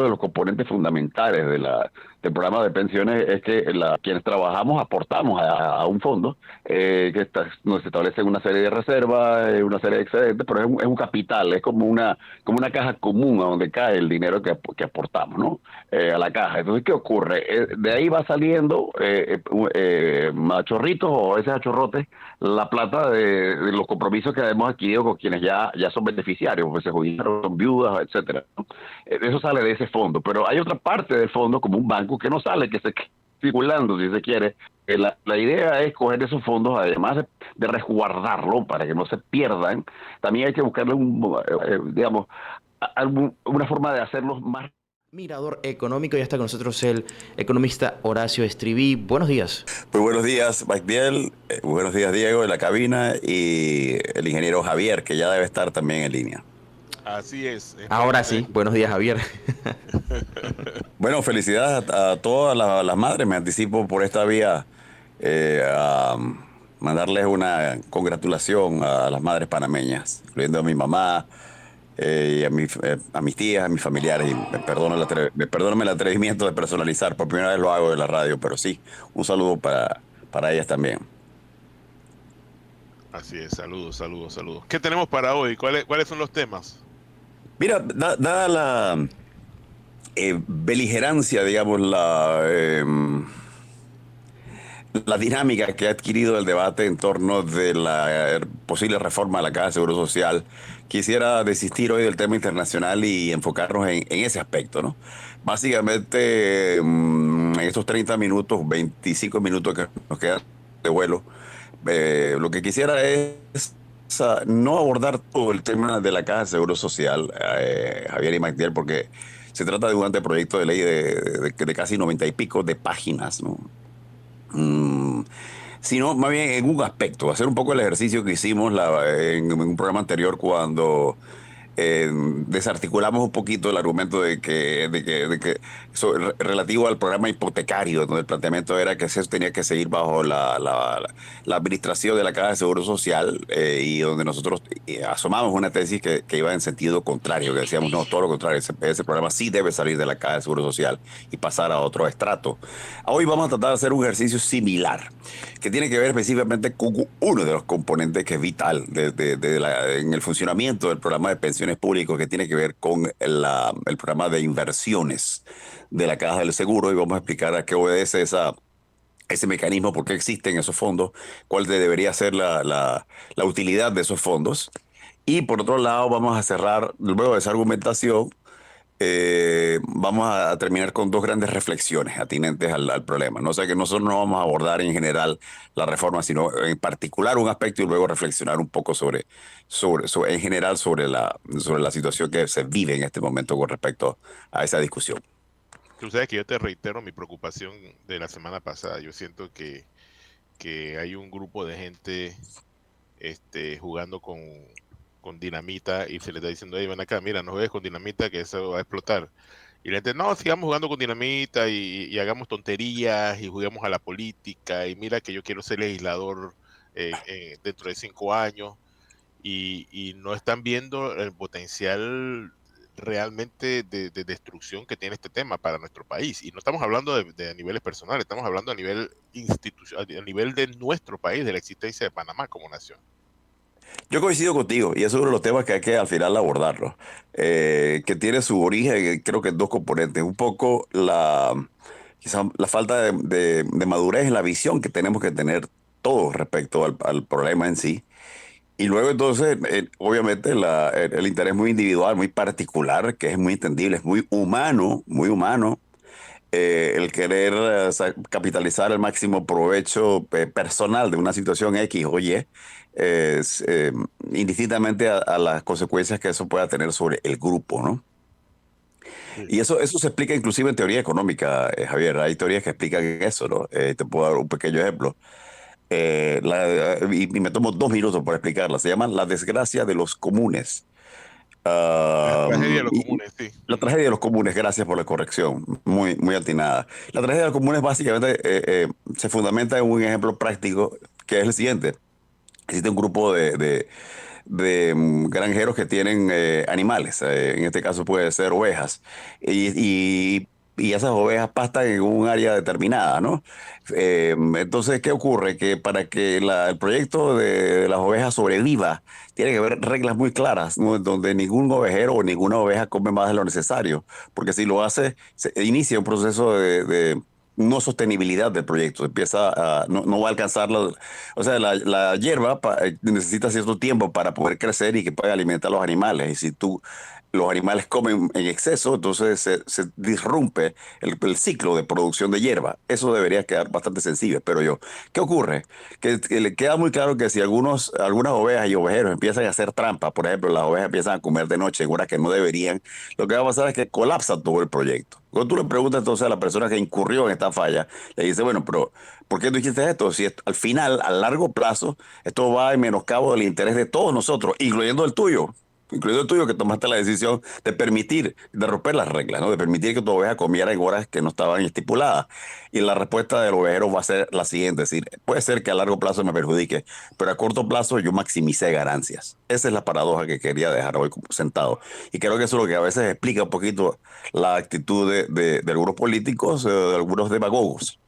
de los componentes fundamentales del programa de pensiones es que quienes trabajamos aportamos a un fondo donde se establecen una serie de reservas, una serie de excedentes, pero es un capital, es como una caja común a donde cae el dinero que aportamos, ¿no? A la caja. Entonces, ¿qué ocurre? De ahí va saliendo a chorritos o a veces a chorrotes la plata de los compromisos que hemos adquirido con quienes ya son beneficiarios, pues se jubilaron, son viudas, etcétera, ¿no? Eso sale de ese fondo, pero hay otra parte del fondo, como un banco, que no sale, que se queda circulando, si se quiere. La idea es coger esos fondos, además de resguardarlo para que no se pierdan, también hay que buscarle digamos, una forma de hacerlos más. Mirador Económico, ya está con nosotros el economista Horacio Estriví. Buenos días. Muy buenos días, Magdiel. Buenos días, Diego, en la cabina. Y el ingeniero Javier, que ya debe estar también en línea. Así es. Ahora sí, buenos días, Javier. Bueno, felicidades a todas las madres. Me anticipo por esta vía a mandarles una congratulación a las madres panameñas, incluyendo a mi mamá y a mis tías, a mis familiares. Y perdóname el atrevimiento de personalizar. Por primera vez lo hago de la radio, pero sí, un saludo para ellas también. Así es, saludos, saludos, saludos. ¿Qué tenemos para hoy? ¿Cuáles son los temas? Mira, dada la beligerancia, digamos, la dinámica que ha adquirido el debate en torno de la posible reforma a la Caja de Seguro Social, quisiera desistir hoy del tema internacional y enfocarnos en ese aspecto, ¿no? Básicamente, en estos 30 minutos, 25 minutos que nos quedan de vuelo, lo que quisiera es no abordar todo el tema de la Caja de Seguro Social, Javier y Magdiel, porque se trata de un anteproyecto de ley de casi 90 y pico de páginas, ¿no? Sino más bien en un aspecto, hacer un poco el ejercicio que hicimos en un programa anterior cuando desarticulamos un poquito el argumento relativo al programa hipotecario, donde el planteamiento era que eso tenía que seguir bajo la administración de la Caja de Seguro Social, y donde nosotros asomamos una tesis que iba en sentido contrario, que decíamos, no, todo lo contrario, ese programa sí debe salir de la Caja de Seguro Social y pasar a otro estrato. Hoy vamos a tratar de hacer un ejercicio similar, que tiene que ver específicamente con uno de los componentes que es vital en el funcionamiento del programa de pensiones públicos, que tiene que ver con el programa de inversiones de la Caja del Seguro, y vamos a explicar a qué obedece ese mecanismo, por qué existen esos fondos, cuál debería ser la utilidad de esos fondos. Y por otro lado, vamos a cerrar, luego de esa argumentación, vamos a terminar con dos grandes reflexiones atinentes al problema. No sé, que nosotros no vamos a abordar en general la reforma, sino en particular un aspecto, y luego reflexionar un poco en general sobre la situación que se vive en este momento con respecto a esa discusión. Tú sabes que yo te reitero mi preocupación de la semana pasada. Yo siento que hay un grupo de gente jugando con dinamita, y se le está diciendo, hey, ven acá, mira, no juegues con dinamita, que eso va a explotar. Y la gente, no, sigamos jugando con dinamita y hagamos tonterías y juguemos a la política, y mira que yo quiero ser legislador dentro de 5 años, y no están viendo el potencial realmente de destrucción que tiene este tema para nuestro país. Y no estamos hablando de niveles personales, estamos hablando a nivel institucional, a nivel de nuestro país, de la existencia de Panamá como nación. Yo coincido contigo, y es uno de los temas que hay que al final abordarlo, que tiene su origen, creo que en dos componentes. Un poco quizá la falta de madurez en la visión que tenemos que tener todos respecto al problema en sí. Y luego entonces, obviamente, el interés muy individual, muy particular, que es muy entendible, es muy humano, el querer capitalizar el máximo provecho personal de una situación X o Y, indistintamente a las consecuencias que eso pueda tener sobre el grupo, ¿no? Sí. Y eso se explica inclusive en teoría económica, Javier. Hay teorías que explican eso, ¿no? Te puedo dar un pequeño ejemplo. Y me tomo 2 minutos para explicarla. Se llama la desgracia de los comunes. La tragedia de los Y comunes, sí. la tragedia de los comunes, gracias por la corrección, muy, muy atinada. La tragedia de los comunes básicamente se fundamenta en un ejemplo práctico, que es el siguiente. Existe un grupo granjeros que tienen animales. En este caso puede ser ovejas. Y esas ovejas pastan en un área determinada, ¿no? Entonces, ¿qué ocurre? Que para que el proyecto de las ovejas sobreviva, tiene que haber reglas muy claras, ¿no? Donde ningún ovejero o ninguna oveja come más de lo necesario, porque si lo hace, se inicia un proceso de no sostenibilidad del proyecto. No va a alcanzar o sea, la hierba necesita cierto tiempo para poder crecer y que pueda alimentar a los animales. Y si los animales comen en exceso, entonces se disrumpe el ciclo de producción de hierba. Eso debería quedar bastante sensible, pero ¿qué ocurre? Que le queda muy claro que si algunas ovejas y ovejeros empiezan a hacer trampa, por ejemplo, las ovejas empiezan a comer de noche en horas que no deberían, lo que va a pasar es que colapsa todo el proyecto. Cuando tú le preguntas entonces a la persona que incurrió en esta falla, le dice, bueno, pero ¿por qué tú hiciste esto? Si al final, a largo plazo, esto va en menoscabo del interés de todos nosotros, incluido el tuyo que tomaste la decisión de permitir, de romper las reglas, ¿no? De permitir que tu oveja comiera en horas que no estaban estipuladas. Y la respuesta del ovejero va a ser la siguiente, es decir, puede ser que a largo plazo me perjudique, pero a corto plazo yo maximicé ganancias. Esa es la paradoja que quería dejar hoy sentado. Y creo que eso es lo que a veces explica un poquito la actitud de algunos políticos, de algunos demagogos,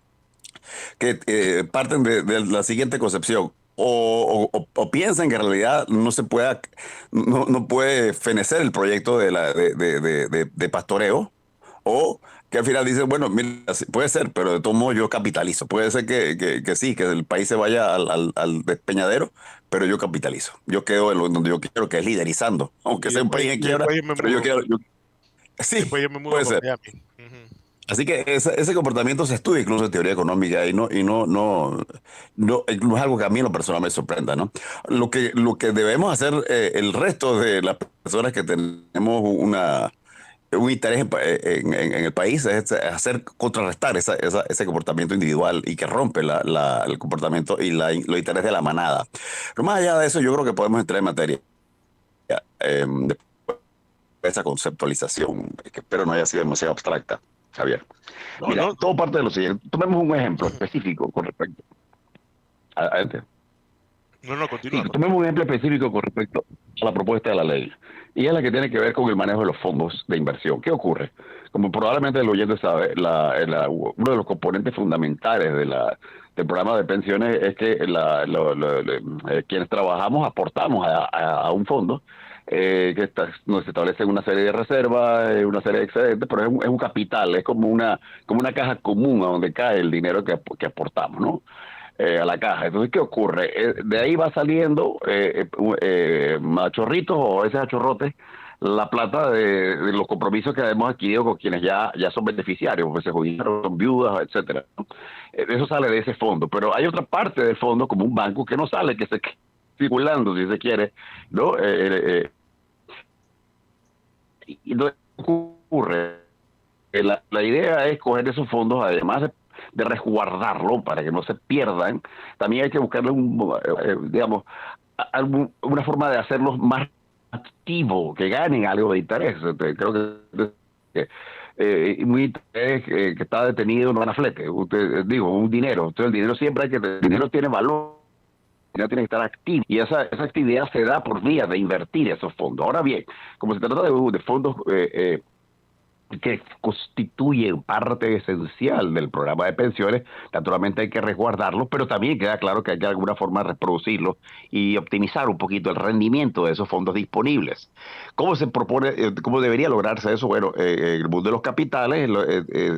que parten de la siguiente concepción. O piensan que en realidad no puede fenecer el proyecto de pastoreo, o que al final dicen, bueno, mira, sí, puede ser, pero de todo modo yo capitalizo. Puede ser que sí, que el país se vaya al despeñadero, pero yo capitalizo. Yo quedo en donde yo quiero, que es liderizando, aunque Y sea un después, país en y quiebra, después yo me pero yo mudo. quiero, sí, Después yo me mudo puede para ser. Miami. Ujú. Así que ese comportamiento se estudia incluso en teoría económica no es algo que a mí en lo personal me sorprenda, ¿no? Lo que debemos hacer el resto de las personas que tenemos un interés en el país es contrarrestar ese comportamiento individual y que rompe el comportamiento y los intereses de la manada. Pero más allá de eso, yo creo que podemos entrar en materia de esa conceptualización, que espero no haya sido demasiado abstracta, Javier. No, Mira, no, todo parte de lo siguiente. Tomemos un ejemplo específico con respecto a este. no, no, Sí, continúa, tomemos continúa. un ejemplo específico con respecto a la propuesta de la ley. Y es la que tiene que ver con el manejo de los fondos de inversión. ¿Qué ocurre? Como probablemente el oyente sabe, uno de los componentes fundamentales del programa de pensiones es que quienes trabajamos aportamos a un fondo donde se establecen una serie de reservas, una serie de excedentes, pero es un capital, es como una caja común a donde cae el dinero que aportamos, ¿no? A la caja. Entonces, ¿qué ocurre? De ahí va saliendo a chorritos o a veces a chorrotes la plata de los compromisos que hemos adquirido con quienes ya son beneficiarios, porque se jubilaron, son viudas, etcétera, ¿no? Eso sale de ese fondo, pero hay otra parte del fondo, como un banco, que no sale, que se queda circulando, si se quiere, ¿no? Y no ocurre. La idea es coger esos fondos, además de resguardarlo para que no se pierdan, también hay que buscarle digamos, una forma de hacerlos más activos, que ganen algo de interés. Creo muy interés que está detenido no gana flete. Digo, un dinero. Entonces el dinero siempre el dinero tiene valor. El dinero tiene que estar activo y esa actividad se da por vía de invertir esos fondos. Ahora bien, como se trata de fondos que constituyen parte esencial del programa de pensiones, naturalmente hay que resguardarlos, pero también queda claro que hay que de alguna forma reproducirlos y optimizar un poquito el rendimiento de esos fondos disponibles. ¿Cómo se propone, cómo debería lograrse eso? Bueno, en el mundo de los capitales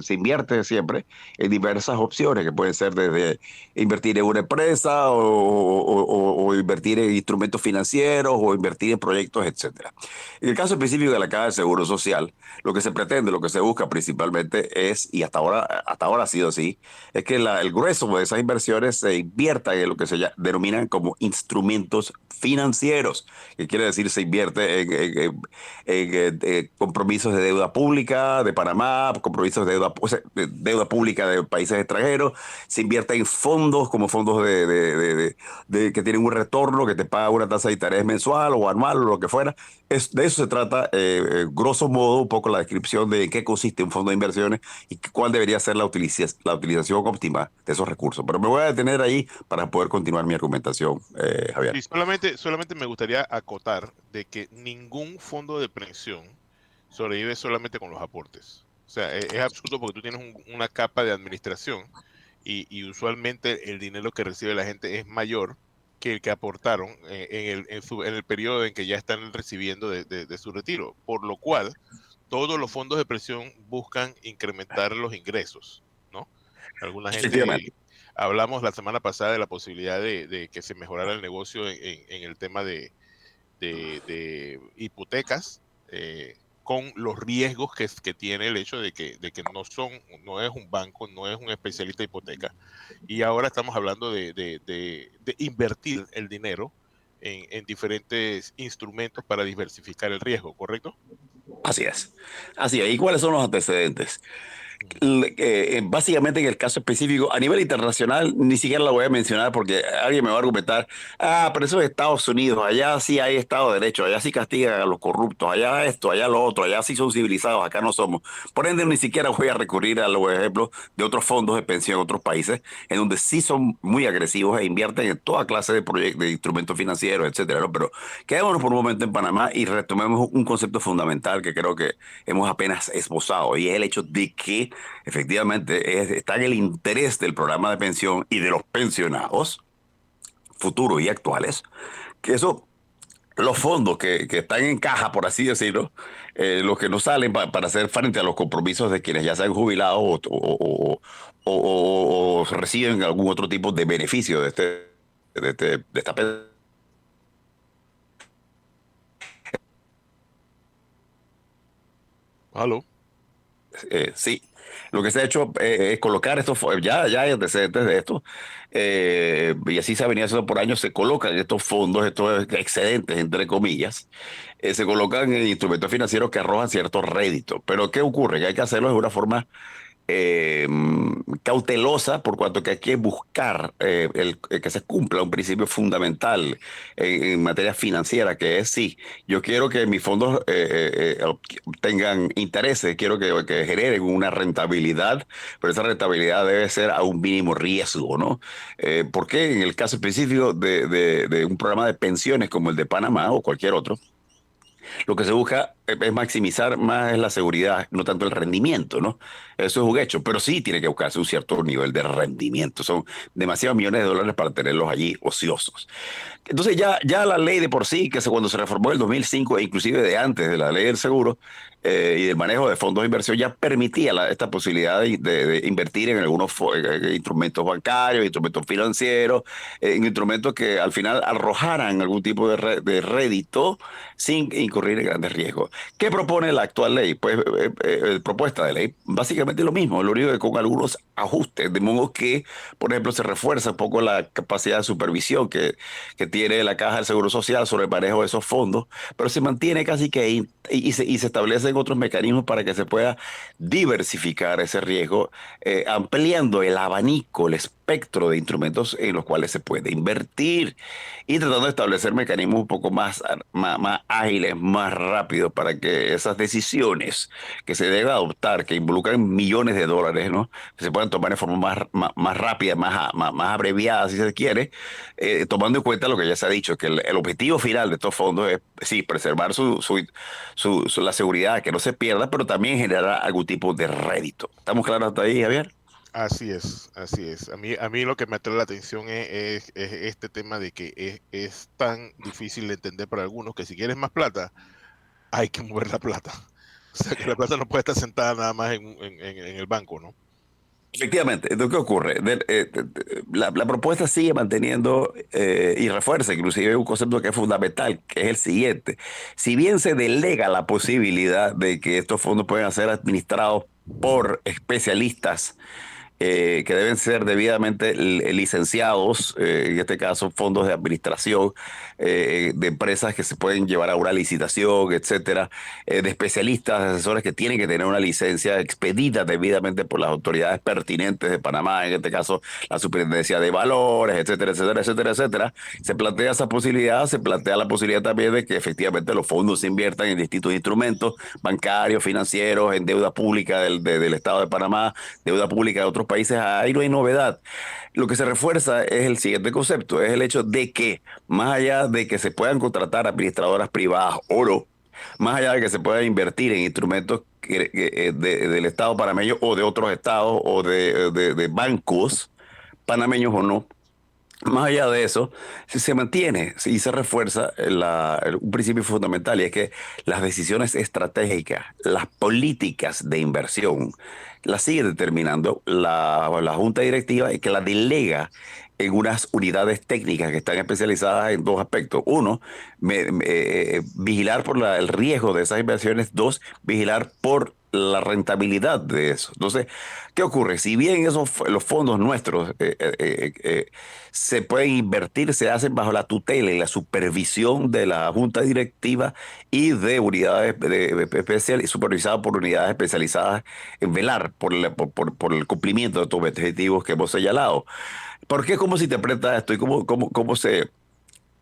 se invierte siempre en diversas opciones, que pueden ser desde invertir en una empresa o invertir en instrumentos financieros o invertir en proyectos, etcétera. En el caso específico de la Caja de Seguro Social, lo que se pretende, lo que se busca principalmente es, y hasta ahora ha sido así, es que el grueso de esas inversiones se invierta en lo que denominan como instrumentos financieros, que quiere decir se invierte en compromisos de deuda pública de Panamá, compromisos de deuda pública de países extranjeros, se invierte en fondos como fondos que tienen un retorno, que te paga una tasa de interés mensual o anual o lo que fuera. De eso se trata, grosso modo, un poco la descripción de qué consiste un fondo de inversiones y cuál debería ser la utilización óptima de esos recursos. Pero me voy a detener ahí para poder continuar mi argumentación, Javier. Y solamente me gustaría acotar de que ningún fondo de pensión sobrevive solamente con los aportes. O sea, es absurdo porque tú tienes una capa de administración y usualmente el dinero que recibe la gente es mayor que el que aportaron en el periodo en que ya están recibiendo de su retiro. Por lo cual, todos los fondos de pensión buscan incrementar los ingresos, ¿no? Alguna Efectivamente. gente, hablamos la semana pasada de la posibilidad de que se mejorara el negocio en el tema de hipotecas, con los riesgos que tiene el hecho de que no es un banco, no es un especialista de hipoteca. Y ahora estamos hablando de invertir el dinero en diferentes instrumentos para diversificar el riesgo, ¿correcto? Así es. Así es. ¿Y cuáles son los antecedentes? Ujú. Básicamente en el caso específico, a nivel internacional, ni siquiera la voy a mencionar porque alguien me va a argumentar, pero eso es Estados Unidos, allá sí hay Estado de Derecho, allá sí castigan a los corruptos, allá esto, allá lo otro, allá sí son civilizados, acá no somos. Por ende, ni siquiera voy a recurrir a los ejemplos de otros fondos de pensión en otros países, en donde sí son muy agresivos e invierten en toda clase de proyectos, de instrumentos financieros, etcétera, ¿no? Pero quedémonos por un momento en Panamá y retomemos un concepto fundamental que creo que hemos apenas esbozado, y es el hecho de que efectivamente está en el interés del programa de pensión y de los pensionados, futuros y actuales, que eso, los fondos que están en caja, por así decirlo, los que no salen para hacer frente a los compromisos de quienes ya se han jubilado o reciben algún otro tipo de beneficio de esta pensión. ¿Aló? Sí, lo que se ha hecho es colocar estos, ya hay antecedentes de esto, y así se ha venido haciendo por años, se colocan estos fondos, estos excedentes, entre comillas, se colocan en instrumentos financieros que arrojan ciertos réditos. Pero ¿qué ocurre? Que hay que hacerlo de una forma eh, cautelosa, por cuanto que hay que buscar que se cumpla un principio fundamental en materia financiera, que es sí, yo quiero que mis fondos tengan intereses, quiero que generen una rentabilidad, pero esa rentabilidad debe ser a un mínimo riesgo, ¿no? Porque en el caso específico de un programa de pensiones como el de Panamá o cualquier otro, lo que se busca es maximizar más la seguridad, no tanto el rendimiento, ¿no? Eso es un hecho, pero sí tiene que buscarse un cierto nivel de rendimiento. Son demasiados millones de dólares para tenerlos allí ociosos. Entonces ya la ley de por sí, cuando se reformó en el 2005, e inclusive de antes de la ley del seguro y del manejo de fondos de inversión, ya permitía esta posibilidad de invertir en algunos instrumentos bancarios, instrumentos financieros, en instrumentos que al final arrojaran algún tipo de rédito sin incurrir en grandes riesgos. ¿Qué propone la actual ley? Pues propuesta de ley, básicamente lo mismo, lo único que con algunos ajustes, de modo que, por ejemplo, se refuerza un poco la capacidad de supervisión que tiene la Caja del Seguro Social sobre el manejo de esos fondos, pero se mantiene casi que y se establecen otros mecanismos para que se pueda diversificar ese riesgo, ampliando el abanico, el espectro de instrumentos en los cuales se puede invertir y tratando de establecer mecanismos un poco más ágiles, más rápidos para que esas decisiones que se deben adoptar, que involucran millones de dólares, ¿no? Que se puedan tomar de forma más rápida, más abreviada, si se quiere, tomando en cuenta lo que ya se ha dicho, que el objetivo final de estos fondos es, sí, preservar la seguridad, que no se pierda, pero también generar algún tipo de rédito. ¿Estamos claros hasta ahí, Javier? Así es, así es. A mí lo que me atrae la atención es este tema de que es tan difícil de entender para algunos que si quieres más plata, hay que mover la plata. O sea, que la plata no puede estar sentada nada más en el banco, ¿no? Efectivamente, entonces, ¿qué ocurre? La propuesta sigue manteniendo y refuerza inclusive un concepto que es fundamental, que es el siguiente. Si bien se delega la posibilidad de que estos fondos puedan ser administrados por especialistas que deben ser debidamente licenciados, en este caso fondos de administración, de empresas que se pueden llevar a una licitación, etcétera, de especialistas, asesores que tienen que tener una licencia expedita debidamente por las autoridades pertinentes de Panamá, en este caso la Superintendencia de Valores, etcétera, etcétera, etcétera, etcétera. Se plantea esa posibilidad, se plantea la posibilidad también de que efectivamente los fondos se inviertan en distintos instrumentos bancarios, financieros, en deuda pública del Estado de Panamá, deuda pública de otros países. Ahí no hay novedad. Lo que se refuerza es el siguiente concepto, es el hecho de que más allá de que se puedan contratar administradoras privadas o no, más allá de que se pueda invertir en instrumentos del Estado panameño o de otros estados o de bancos panameños o no, más allá de eso, si se mantiene y se refuerza un principio fundamental, y es que las decisiones estratégicas, las políticas de inversión, las sigue determinando la Junta Directiva, y que la delega en unas unidades técnicas que están especializadas en dos aspectos. Uno, vigilar por el riesgo de esas inversiones. Dos, vigilar por la rentabilidad de eso. Entonces, ¿qué ocurre? Si bien los fondos nuestros se pueden invertir, se hacen bajo la tutela y la supervisión de la Junta Directiva y de unidades especiales, supervisadas por unidades especializadas en velar por el cumplimiento de estos objetivos que hemos señalado. ¿Por qué? ¿Cómo se interpreta esto y cómo se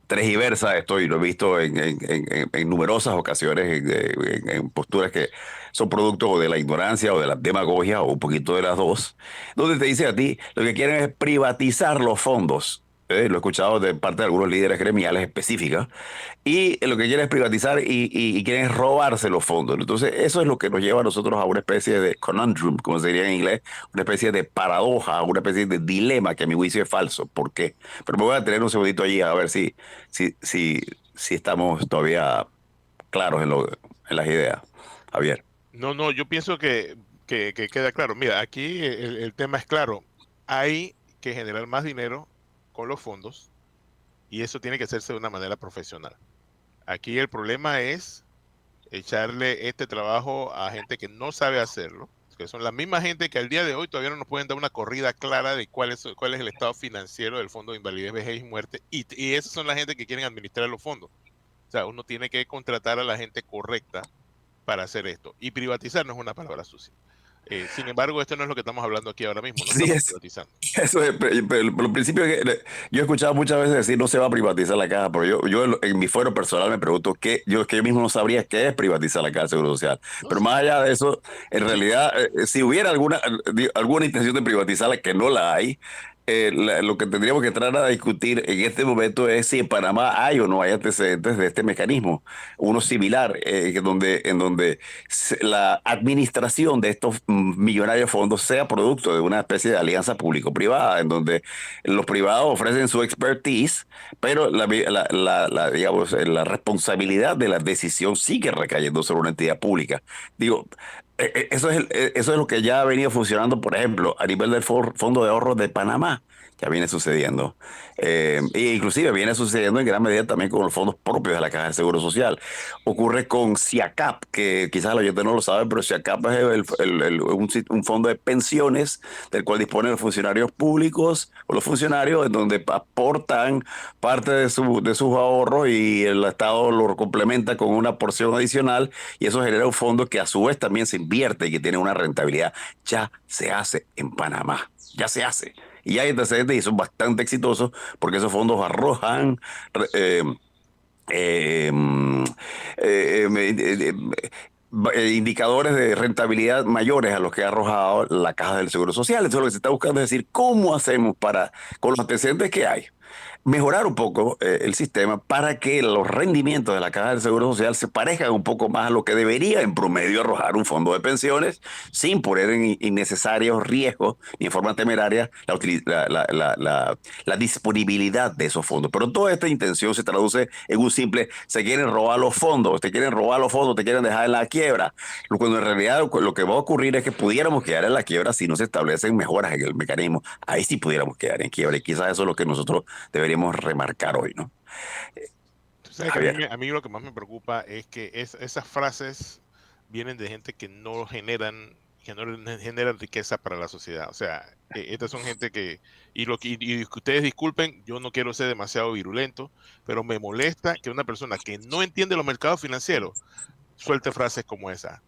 tergiversa esto? Y lo he visto en numerosas ocasiones, en posturas que son producto de la ignorancia o de la demagogia o un poquito de las dos, donde te dice a ti, lo que quieren es privatizar los fondos. Lo he escuchado de parte de algunos líderes gremiales específicas, y lo que quieren es privatizar y quieren es robarse los fondos. Entonces, eso es lo que nos lleva a nosotros a una especie de conundrum, como se diría en inglés, una especie de paradoja, una especie de dilema que a mi juicio es falso. ¿Por qué? Pero me voy a tener un segundito allí a ver si estamos todavía claros en las ideas, Javier. No, no, yo pienso que queda claro. Mira, aquí el tema es claro. Hay que generar más dinero con los fondos y eso tiene que hacerse de una manera profesional. Aquí el problema es echarle este trabajo a gente que no sabe hacerlo, que son la misma gente que al día de hoy todavía no nos pueden dar una corrida clara de cuál es el estado financiero del Fondo de Invalidez, Vejez y Muerte, y esas son la gente que quieren administrar los fondos. O sea, uno tiene que contratar a la gente correcta para hacer esto. Y privatizar no es una palabra sucia. Sin embargo, esto no es lo que estamos hablando aquí ahora mismo, no Sí, estamos privatizando. eso es, pero por el principio yo he escuchado muchas veces decir no se va a privatizar la caja, pero yo en mi fuero personal me pregunto que yo mismo no sabría qué es privatizar la caja de Seguro Social. No, Pero sí, más allá de eso, en sí, realidad, si hubiera alguna intención de privatizarla, que no la hay, lo que tendríamos que entrar a discutir en este momento es si en Panamá hay o no hay antecedentes de este mecanismo, uno similar, en donde la administración de estos millonarios fondos sea producto de una especie de alianza público-privada, en donde los privados ofrecen su expertise, pero digamos, la responsabilidad de la decisión sigue recayendo sobre una entidad pública. Digo, eso es lo que ya ha venido funcionando, por ejemplo, a nivel del Fondo de Ahorros de Panamá. Ya viene sucediendo. E inclusive viene sucediendo en gran medida también con los fondos propios de la Caja de Seguro Social. Ocurre con SIACAP, que quizás la gente no lo sabe, pero SIACAP es un fondo de pensiones del cual disponen los funcionarios públicos o los funcionarios, en donde aportan parte de sus ahorros, y el Estado lo complementa con una porción adicional, y eso genera un fondo que a su vez también se invierte y que tiene una rentabilidad. Ya se hace en Panamá, ya se hace. Y hay antecedentes y son bastante exitosos, porque esos fondos arrojan eh, eh, indicadores de rentabilidad mayores a los que ha arrojado la Caja del Seguro Social. Entonces lo que se está buscando es decir, ¿cómo hacemos con los antecedentes que hay, mejorar un poco el sistema para que los rendimientos de la Caja del Seguro Social se parezcan un poco más a lo que debería en promedio arrojar un fondo de pensiones, sin poner en innecesarios riesgos ni en forma temeraria la disponibilidad de esos fondos? Pero toda esta intención se traduce en un simple: se quieren robar los fondos, te quieren robar los fondos, te quieren dejar en la quiebra. Cuando en realidad lo que va a ocurrir es que pudiéramos quedar en la quiebra si no se establecen mejoras en el mecanismo. Ahí sí pudiéramos quedar en quiebra, y quizás eso es lo que nosotros deberíamos remarcar hoy, ¿no? tú sabes que Javier. a mí lo que más me preocupa es que esas frases vienen de gente que no generan que no generan riqueza para la sociedad. O sea, estas son gente que, y que ustedes disculpen, yo no quiero ser demasiado virulento, pero me molesta que una persona que no entiende los mercados financieros suelte frases como esa.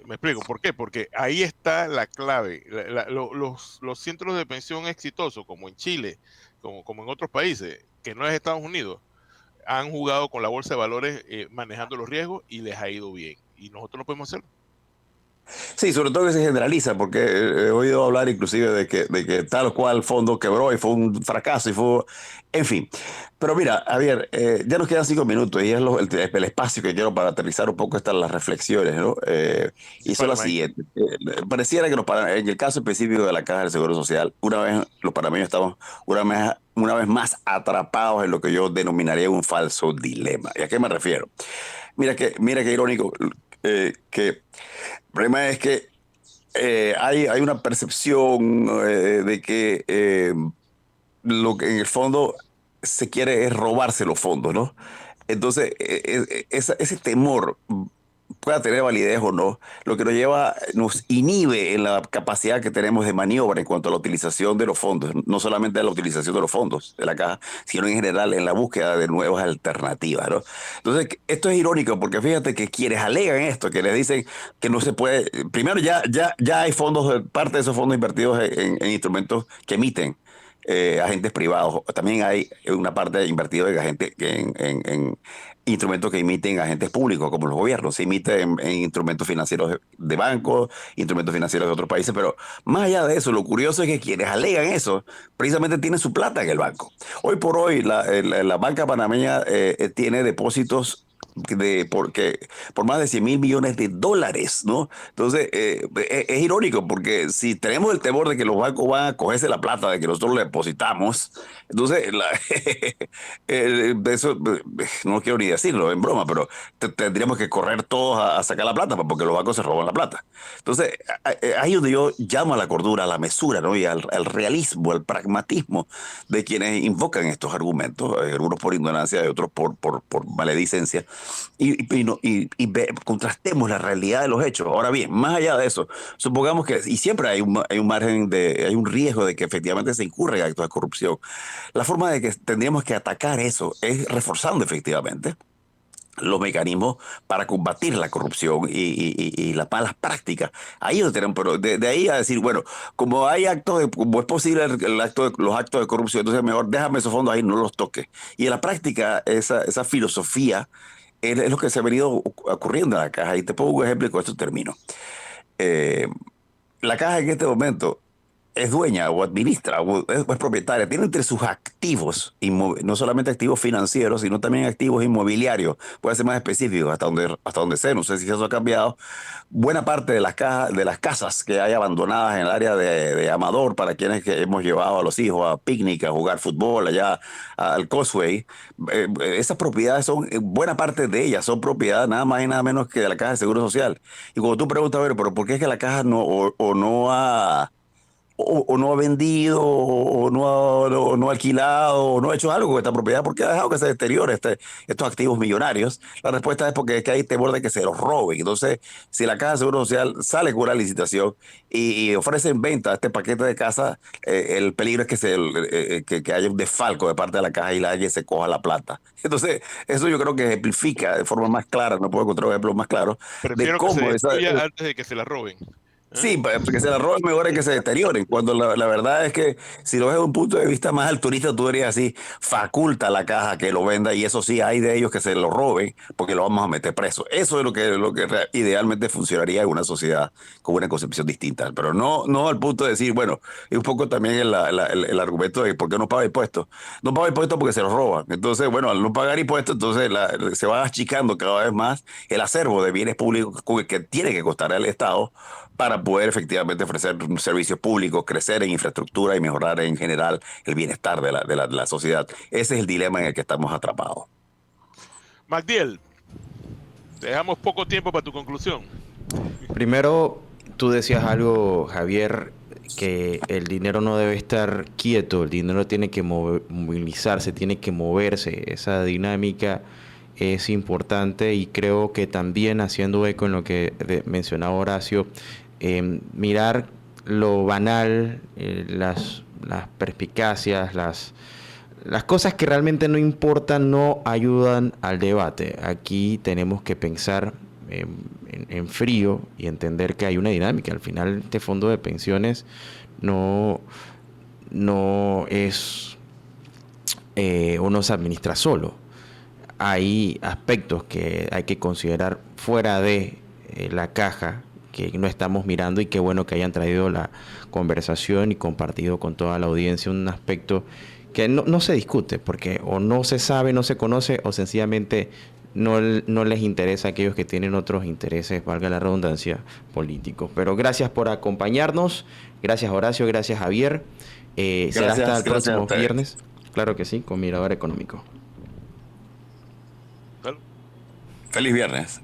Me explico, ¿por qué? Porque ahí está la clave. Los centros de pensión exitosos, como en Chile, como en otros países, que no es Estados Unidos, han jugado con la bolsa de valores manejando los riesgos y les ha ido bien. Y nosotros no podemos hacerlo. Sí, sobre todo que se generaliza, porque he oído hablar inclusive de que tal o cual fondo quebró y fue un fracaso y fue, en fin. Pero mira, Javier, ya nos quedan 5 minutos y es el espacio que quiero para aterrizar un poco estas las reflexiones, ¿no? Y son Vale, las Mike. siguientes. Pareciera que en el caso específico de la Caja del Seguro Social, una vez los panameños estamos una vez más atrapados en lo que yo denominaría un falso dilema. ¿Y a qué me refiero? Mira qué irónico que el problema es que hay una percepción de que lo que en el fondo se quiere es robarse los fondos, ¿no? Entonces, ese temor pueda tener validez o no, lo que nos inhibe en la capacidad que tenemos de maniobra en cuanto a la utilización de los fondos, no solamente la utilización de los fondos de la caja, sino en general en la búsqueda de nuevas alternativas, ¿no? Entonces, esto es irónico porque fíjate que quienes alegan esto, que les dicen que no se puede, primero ya hay fondos, parte de esos fondos invertidos en instrumentos que emiten agentes privados. También hay una parte invertida en instrumentos que emiten agentes públicos, como los gobiernos. Se emite en instrumentos financieros de bancos, instrumentos financieros de otros países. Pero más allá de eso, lo curioso es que quienes alegan eso, precisamente tienen su plata en el banco. Hoy por hoy, la banca panameña tiene depósitos por más de 100 mil millones de dólares, ¿no? Entonces, es irónico porque si tenemos el temor de que los bancos van a cogerse la plata de que nosotros le depositamos, entonces, de eso no quiero ni decirlo en broma, pero tendríamos que correr todos a sacar la plata porque los bancos se roban la plata. Entonces, ahí es donde yo llamo a la cordura, a la mesura, ¿no? Y al realismo, al pragmatismo de quienes invocan estos argumentos, algunos por ignorancia y otros por maledicencia. Contrastemos la realidad de los hechos. Ahora bien, más allá de eso, supongamos que, y siempre hay un margen hay un riesgo de que efectivamente se incurra en actos de corrupción. La forma de que tendríamos que atacar eso es reforzando efectivamente los mecanismos para combatir la corrupción y las malas prácticas. Ahí lo tenemos, pero de ahí a decir, bueno, como como es posible los actos de corrupción, entonces mejor déjame esos fondos ahí, no los toques. Y en la práctica, esa filosofía es lo que se ha venido ocurriendo en la caja. Y te pongo un ejemplo y con esto termino. Eh, la caja en este momento es dueña o administra o es propietaria, tiene entre sus activos, no solamente activos financieros, sino también activos inmobiliarios, puede ser más específico, hasta donde sé, no sé si eso ha cambiado. Buena parte de de las casas que hay abandonadas en el área de Amador, para quienes que hemos llevado a los hijos a picnic, a jugar fútbol allá al Causeway, esas propiedades son, buena parte de ellas son propiedad nada más y nada menos que de la Caja de Seguro Social. Y cuando tú preguntas, a ver, pero ¿por qué es que la caja no ha o no ha vendido, o no ha alquilado, o no ha hecho algo con esta propiedad porque ha dejado que se deteriore estos activos millonarios? La respuesta es porque es que hay temor de que se los roben. Entonces, si la Caja de Seguro Social sale con una licitación y ofrece en venta este paquete de casa, el peligro es que haya un desfalco de parte de la caja y alguien se coja la plata. Entonces, eso yo creo que ejemplifica de forma más clara, no puedo encontrar un ejemplo más claro, de Prefiero que se cómo destruya antes de que se la roben. sí, porque se la roben mejor es que se deterioren. Cuando la verdad es que si lo ves desde un punto de vista más altruista, tú dirías así, faculta a la caja que lo venda y eso sí, hay de ellos que se lo roben porque lo vamos a meter preso. Eso es lo que idealmente funcionaría en una sociedad con una concepción distinta. Pero no al punto de decir, bueno, y un poco también el argumento de por qué no paga impuestos. No paga impuestos porque se los roban. Entonces, bueno, al no pagar impuestos, entonces se va achicando cada vez más el acervo de bienes públicos que tiene que costar al Estado para poder efectivamente ofrecer servicios públicos, crecer en infraestructura y mejorar en general el bienestar de la sociedad. Ese es el dilema en el que estamos atrapados. Magdiel, te dejamos poco tiempo para tu conclusión. Primero, tú decías algo, Javier, que el dinero no debe estar quieto, el dinero tiene que movilizarse, tiene que moverse. Esa dinámica es importante y creo que también haciendo eco en lo que mencionaba Horacio, mirar lo banal, las perspicacias, las cosas que realmente no importan, no ayudan al debate. Aquí tenemos que pensar en frío y entender que hay una dinámica. Al final, este fondo de pensiones no es o no se administra solo. Hay aspectos que hay que considerar fuera de la caja que no estamos mirando, y qué bueno que hayan traído la conversación y compartido con toda la audiencia un aspecto que no se discute, porque o no se sabe, no se conoce, o sencillamente no les interesa a aquellos que tienen otros intereses, valga la redundancia, políticos. Pero gracias por acompañarnos, gracias Horacio, gracias Javier. Será hasta el próximo viernes, claro que sí, con Mirador Económico. Feliz viernes.